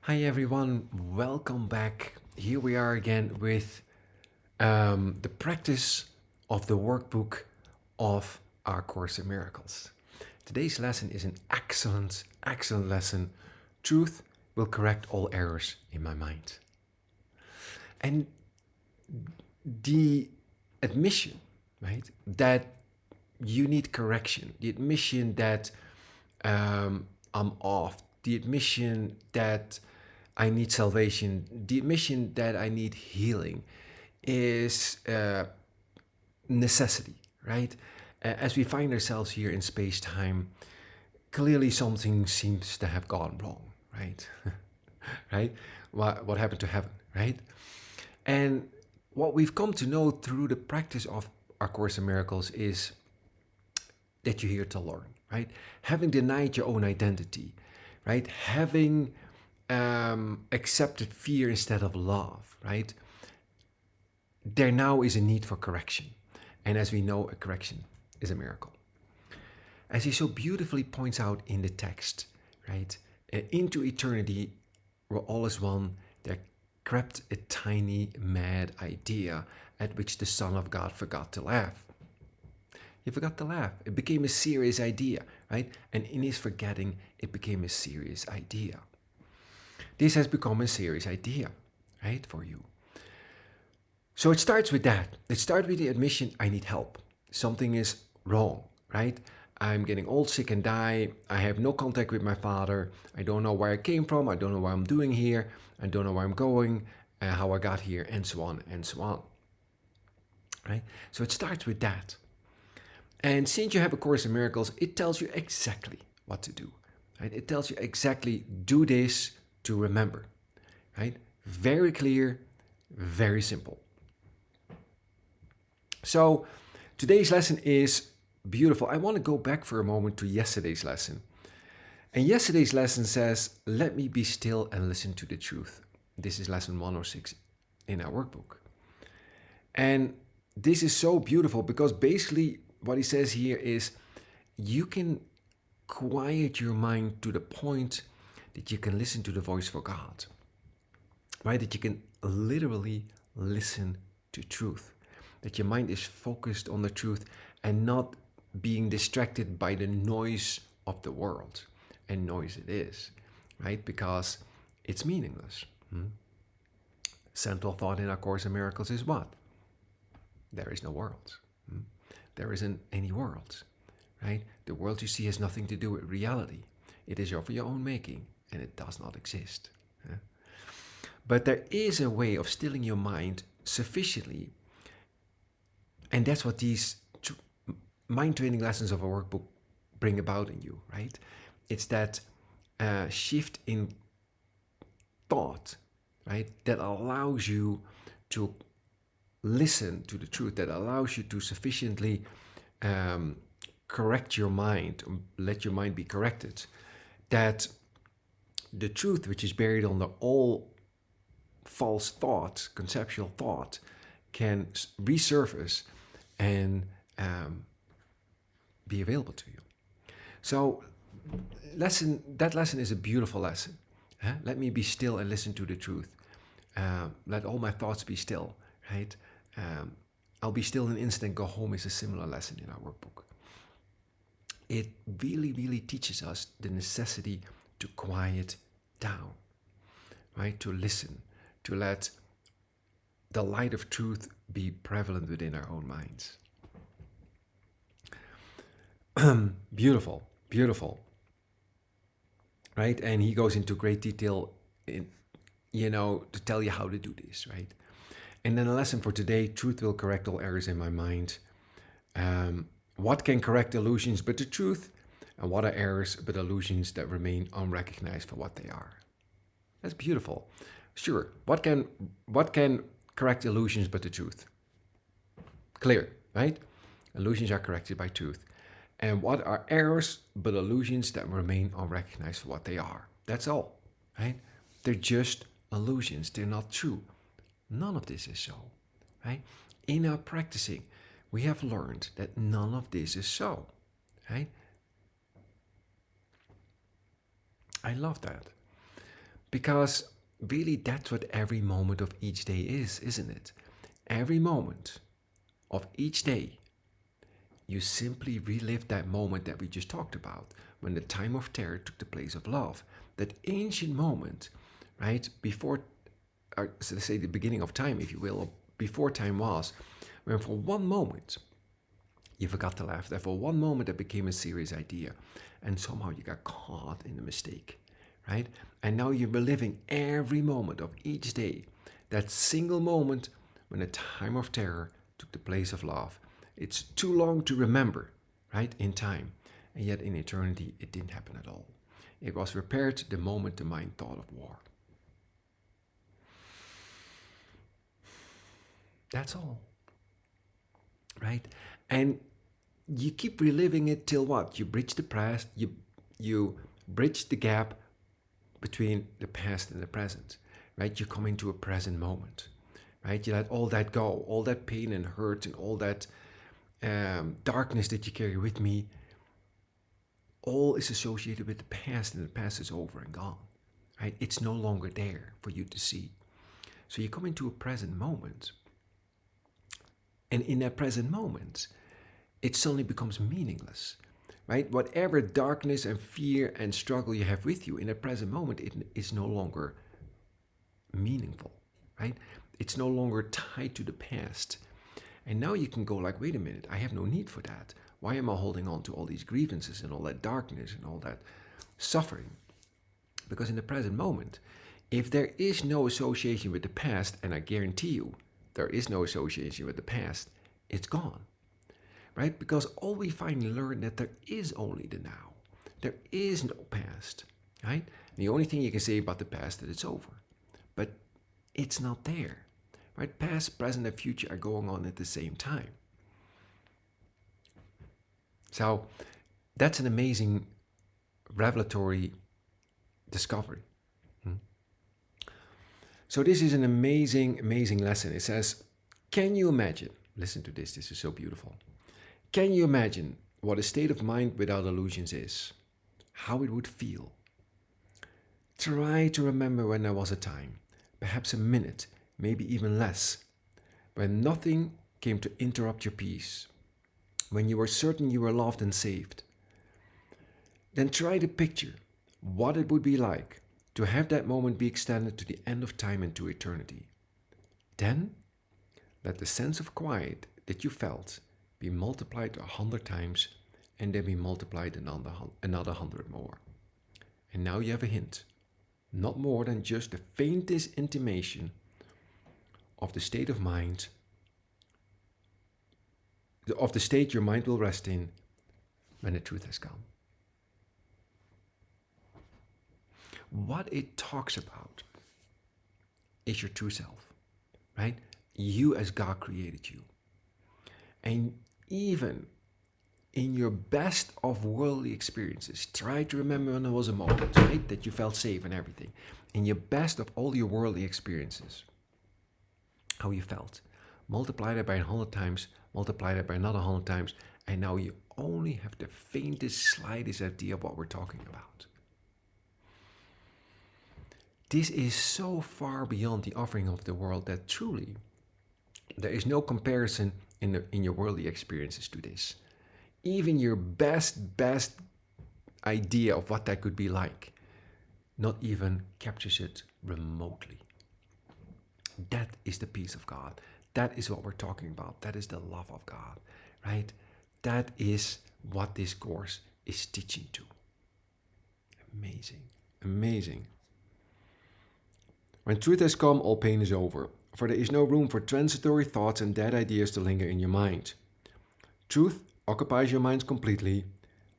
Hi everyone, welcome back. Here we are again with the practice of the workbook of our Course in Miracles. Today's lesson is an excellent lesson. Truth will correct all errors in my mind. And the admission, right, that you need correction, the admission that I'm off, the admission that I need salvation, the admission that I need healing is necessity, right? As we find ourselves here in space time, clearly something seems to have gone wrong, right? Right? What happened to heaven, right? And what we've come to know through the practice of our Course in Miracles is that you're here to learn, right? Having denied your own identity, right? Having accepted fear instead of love, right? There now is a need for correction. And as we know, a correction is a miracle. As he so beautifully points out in the text, right? Into eternity, where all is one, there crept a tiny, mad idea at which the Son of God forgot to laugh. He forgot to laugh. It became a serious idea, right? And in his forgetting, it became a serious idea. This has become a serious idea, right, for you. So it starts with that. It starts with the admission, I need help. Something is wrong, right? I'm getting old, sick, and die. I have no contact with my father. I don't know where I came from. I don't know what I'm doing here. I don't know where I'm going, how I got here, and so on and so on. Right? So it starts with that. And since you have a Course in Miracles, it tells you exactly what to do. Right? It tells you exactly do this to remember. Right? Very clear, very simple. So today's lesson is beautiful. I want to go back for a moment to yesterday's lesson. And yesterday's lesson says, let me be still and listen to the truth. This is lesson 106 in our workbook. And this is so beautiful because basically what he says here is you can quiet your mind to the point that you can listen to the voice for God, right? That you can literally listen to truth, that your mind is focused on the truth and not being distracted by the noise of the world. And noise it is, right? Because it's meaningless. Central thought in our Course in Miracles is what? There is no world. There isn't any world, right? The world you see has nothing to do with reality. It is of your own making, and it does not exist. But there is a way of stilling your mind sufficiently, and that's what these mind training lessons of a workbook bring about in you, right? It's that shift in thought, right, that allows you to listen to the truth, that allows you to sufficiently correct your mind, let your mind be corrected, that the truth which is buried under all false thought, conceptual thought, can resurface and be available to you. So that lesson is a beautiful lesson. Let me be still and listen to the truth. Let all my thoughts be still, right? I'll be still an instant, go home is a similar lesson in our workbook. It really teaches us the necessity to quiet down, right? To listen, to let the light of truth be prevalent within our own minds. Beautiful, right? And he goes into great detail in, to tell you how to do this, right? And then a lesson for today, truth will correct all errors in my mind. What can correct illusions but the truth? And what are errors but illusions that remain unrecognized for what they are? That's beautiful. Sure, what can correct illusions but the truth? Clear, right? Illusions are corrected by truth. And what are errors but illusions that remain unrecognized for what they are? That's all, right? They're just illusions. They're not true. None of this is so, right? In our practicing, we have learned that none of this is so, right? I love that Because really, that's what every moment of each day is, isn't it? Every moment of each day, you simply relive that moment that we just talked about, when the time of terror took the place of love. That ancient moment, right, before, or so let's say the beginning of time, if you will, or before time was, when for one moment you forgot to laugh, that for one moment that became a serious idea, and somehow you got caught in the mistake, right? And now you're reliving every moment of each day, that single moment when the time of terror took the place of love. It's too long to remember, right, in time. And yet in eternity, it didn't happen at all. It was repaired the moment the mind thought of war. That's all, right? And you keep reliving it till what? You bridge the past, you bridge the gap between the past and the present, right? You come into a present moment, right? You let all that go, all that pain and hurt and all that darkness that you carry with me, all is associated with the past, and the past is over and gone, right? It's no longer there for you to see. So you come into a present moment, and in that present moment, it suddenly becomes meaningless, right? Whatever darkness and fear and struggle you have with you in the present moment, it is no longer meaningful, right? It's no longer tied to the past. And now you can go like, wait a minute, I have no need for that. Why am I holding on to all these grievances and all that darkness and all that suffering? Because in the present moment, if there is no association with the past, and I guarantee you, there is no association with the past, it's gone, right? Because all we finally learn that there is only the now. There is no past, right? And the only thing you can say about the past is that it's over. But it's not there, right? Past, present, and future are going on at the same time. So that's an amazing revelatory discovery. So this is an amazing, amazing lesson. It says, can you imagine? Listen to this. This is so beautiful. Can you imagine what a state of mind without illusions is? How it would feel? Try to remember when there was a time, perhaps a minute, maybe even less, when nothing came to interrupt your peace, when you were certain you were loved and saved. Then try to picture what it would be like to have that moment be extended to the end of time and to eternity. Then let the sense of quiet that you felt be multiplied 100 times, and then be multiplied another 100 more. And now you have a hint, not more than just the faintest intimation of the state of mind, of the state your mind will rest in when the truth has come. What it talks about is your true self, right? You as God created you. And even in your best of worldly experiences, try to remember when there was a moment, right, that you felt safe and everything. In your best of all your worldly experiences, how you felt. Multiply that by 100 times, multiply that by another 100 times, and now you only have the faintest, slightest idea of what we're talking about. This is so far beyond the offering of the world that truly there is no comparison in your worldly experiences to this. Even your best idea of what that could be like, not even captures it remotely. That is the peace of God. That is what we're talking about. That is the love of God, right? That is what this course is teaching to. Amazing, amazing. When truth has come, all pain is over, for there is no room for transitory thoughts and dead ideas to linger in your mind. Truth occupies your mind completely,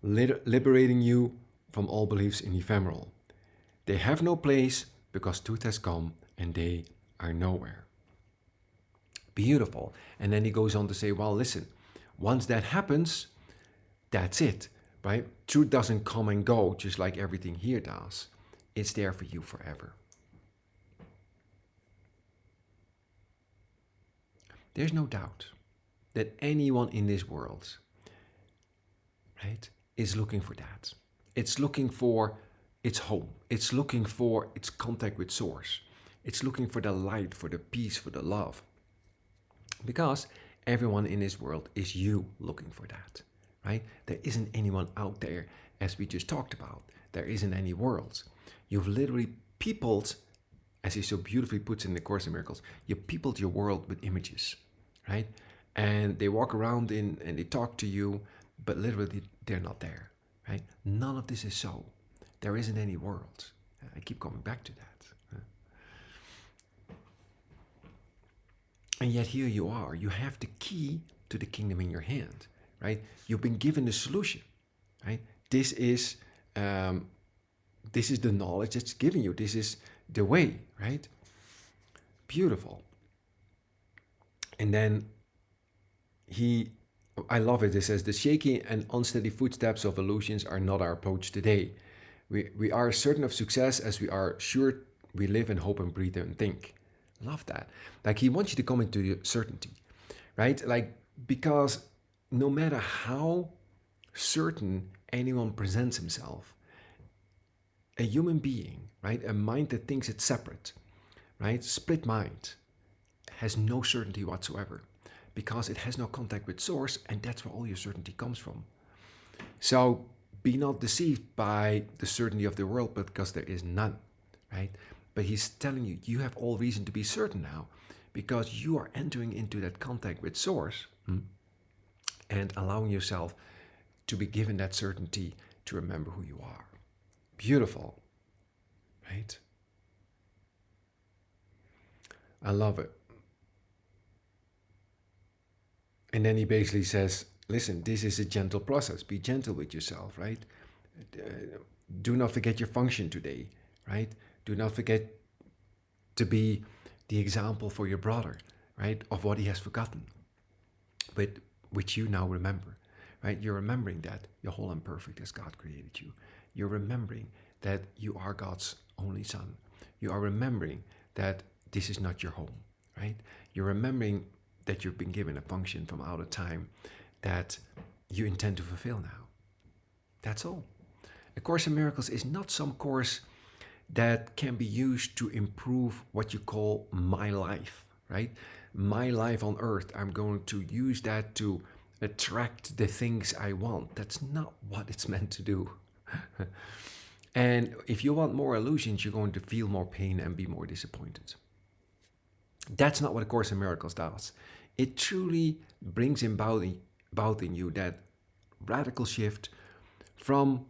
liberating you from all beliefs in ephemeral. They have no place because truth has come and they are nowhere. Beautiful. And then he goes on to say, well, listen, once that happens, that's it, right? Truth doesn't come and go just like everything here does. It's there for you forever. There's no doubt that anyone in this world, right, is looking for that. It's looking for its home. It's looking for its contact with source. It's looking for the light, for the peace, for the love. Because everyone in this world is you looking for that, right? There isn't anyone out there, as we just talked about. There isn't any worlds. You've literally peopled, as he so beautifully puts in the Course in Miracles, you peopled your world with images, right? And they walk around in and they talk to you, but literally they're not there, right? None of this is so. There isn't any world. I keep coming back to that. And yet here you are. You have the key to the kingdom in your hand, right? You've been given the solution, right? This is the knowledge that's given you. This is the way, right? Beautiful. And then I love it. It says, the shaky and unsteady footsteps of illusions are not our approach today. We are certain of success as we are sure we live and hope and breathe and think. Love that. Like he wants you to come into the certainty, right? Like, because no matter how certain anyone presents himself, a human being, right? A mind that thinks it's separate, right? Split mind has no certainty whatsoever because it has no contact with source, and that's where all your certainty comes from. So be not deceived by the certainty of the world, because there is none, right? But he's telling you, you have all reason to be certain now because you are entering into that contact with source and allowing yourself to be given that certainty to remember who you are. Beautiful, right? I love it. And then he basically says, listen, this is a gentle process. Be gentle with yourself, right? Do not forget your function today, right? Do not forget to be the example for your brother, right? Of what he has forgotten, but which you now remember, right? You're remembering that you're whole and perfect as God created you. You're remembering that you are God's only son. You are remembering that this is not your home, right? You're remembering that you've been given a function from out of time that you intend to fulfill now. That's all. A Course in Miracles is not some course that can be used to improve what you call my life, right? My life on earth. I'm going to use that to attract the things I want. That's not what it's meant to do. And if you want more illusions, you're going to feel more pain and be more disappointed. That's not what A Course in Miracles does. It truly brings about in you that radical shift from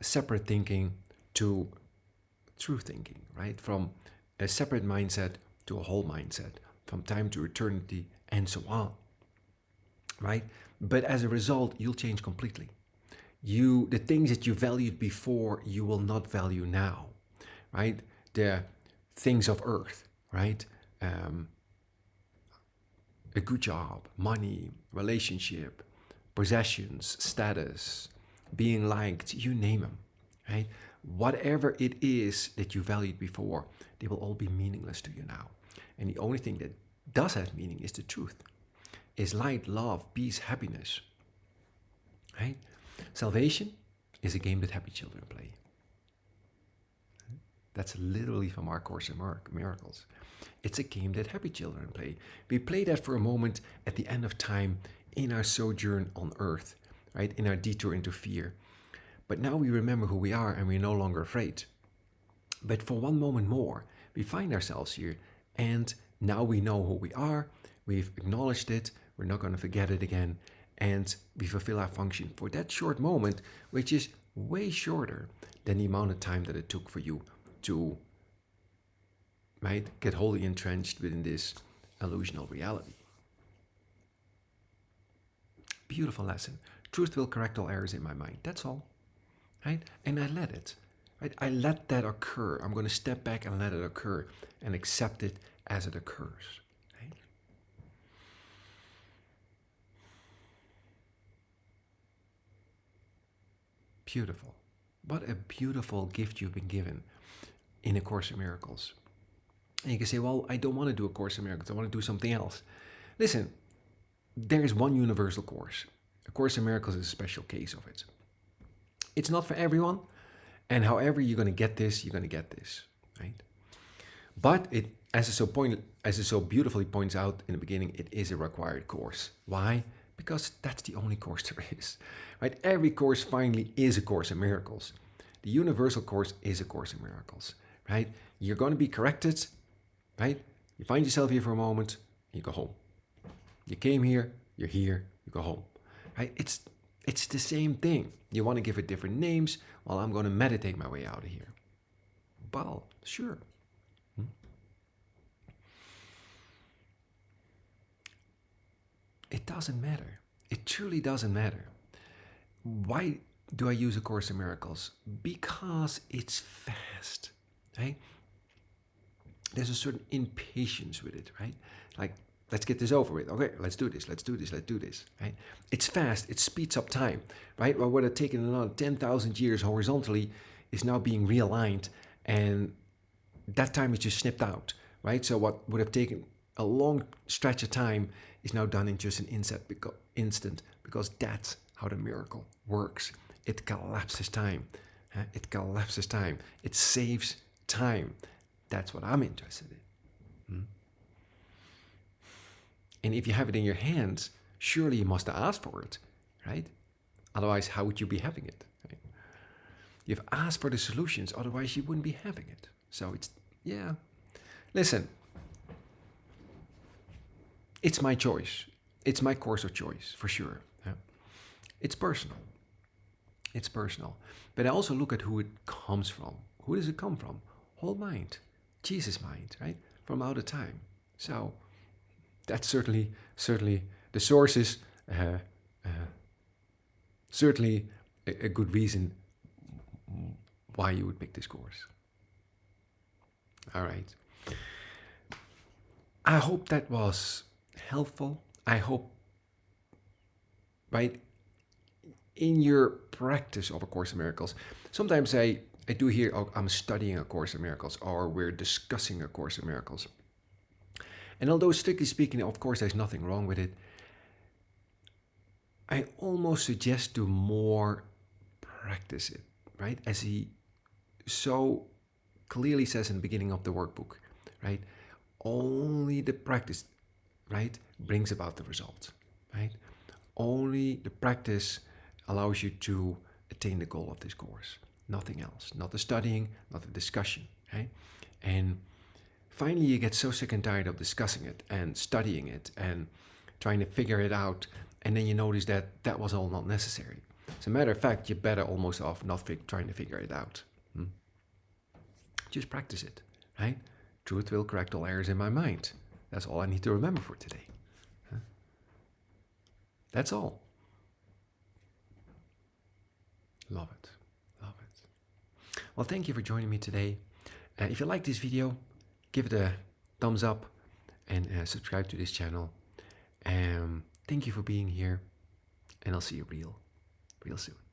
separate thinking to true thinking, right? From a separate mindset to a whole mindset, from time to eternity, and so on, right? But as a result, you'll change completely. The things that you valued before, you will not value now, right? The things of earth, right? A good job, money, relationship, possessions, status, being liked, you name them, right? Whatever it is that you valued before, they will all be meaningless to you now. And the only thing that does have meaning is the truth, is light, love, peace, happiness, right? Salvation is a game that happy children play. That's literally from our Course in Miracles. It's a game that happy children play. We play that for a moment at the end of time in our sojourn on earth, right? In our detour into fear. But now we remember who we are and we're no longer afraid. But for one moment more, we find ourselves here and now we know who we are. We've acknowledged it. We're not going to forget it again. And we fulfill our function for that short moment, which is way shorter than the amount of time that it took for you to, right, get wholly entrenched within this illusional reality. Beautiful lesson. Truth will correct all errors in my mind. That's all, right? And I let it, right? I let that occur. I'm going to step back and let it occur and accept it as it occurs, right? Beautiful. What a beautiful gift you've been given in A Course in Miracles. And you can say, well, I don't want to do A Course in Miracles. I want to do something else. Listen, there is one universal course. A Course in Miracles is a special case of it. It's not for everyone. And however you're going to get this, you're going to get this, right? But it, as it so beautifully points out in the beginning, it is a required course. Why? Because that's the only course there is, right? Every course finally is a Course in Miracles. The universal course is a Course in Miracles, right? You're going to be corrected, right? You find yourself here for a moment, you go home. You came here, you're here, you go home, right? It's the same thing. You want to give it different names. Well, I'm going to meditate my way out of here. Well, sure. It doesn't matter. It truly doesn't matter. Why do I use A Course in Miracles? Because it's fast, right? There's a certain impatience with it, right? Like, let's get this over with. Okay, let's do this, let's do this, let's do this, right? It's fast, it speeds up time, right? Well, what had taken another 10,000 years horizontally is now being realigned, and that time is just snipped out, right? So what would have taken a long stretch of time is now done in just an instant, because that's how the miracle works. It collapses time. It collapses time. It saves time. That's what I'm interested in. And if you have it in your hands, surely you must ask for it, right? Otherwise, how would you be having it? Right? You've asked for the solutions, otherwise you wouldn't be having it. So it's, yeah. Listen, it's my choice. It's my course of choice, for sure. Yeah. It's personal. It's personal. But I also look at who it comes from. Who does it come from? Whole mind. Jesus mind, right? From out of time. So that's certainly the source is certainly a good reason why you would pick this course. All right. I hope that was helpful. I hope, right, in your practice of A Course in Miracles, sometimes I do hear, oh, I'm studying A Course in Miracles, or we're discussing A Course in Miracles. And although strictly speaking, of course, there's nothing wrong with it, I almost suggest to more practice it, right? As he so clearly says in the beginning of the workbook, right? Only the practice, right, brings about the result, right? Only the practice allows you to attain the goal of this course. Nothing else. Not the studying, not the discussion, right? And finally, you get so sick and tired of discussing it and studying it and trying to figure it out, and then you notice that that was all not necessary. As a matter of fact, you're better almost off not trying to figure it out. Just practice it, right? Truth will correct all errors in my mind. That's all I need to remember for today. That's all. Love it. Love it. Well, thank you for joining me today. If you like this video, give it a thumbs up and subscribe to this channel. Thank you for being here, and I'll see you real soon.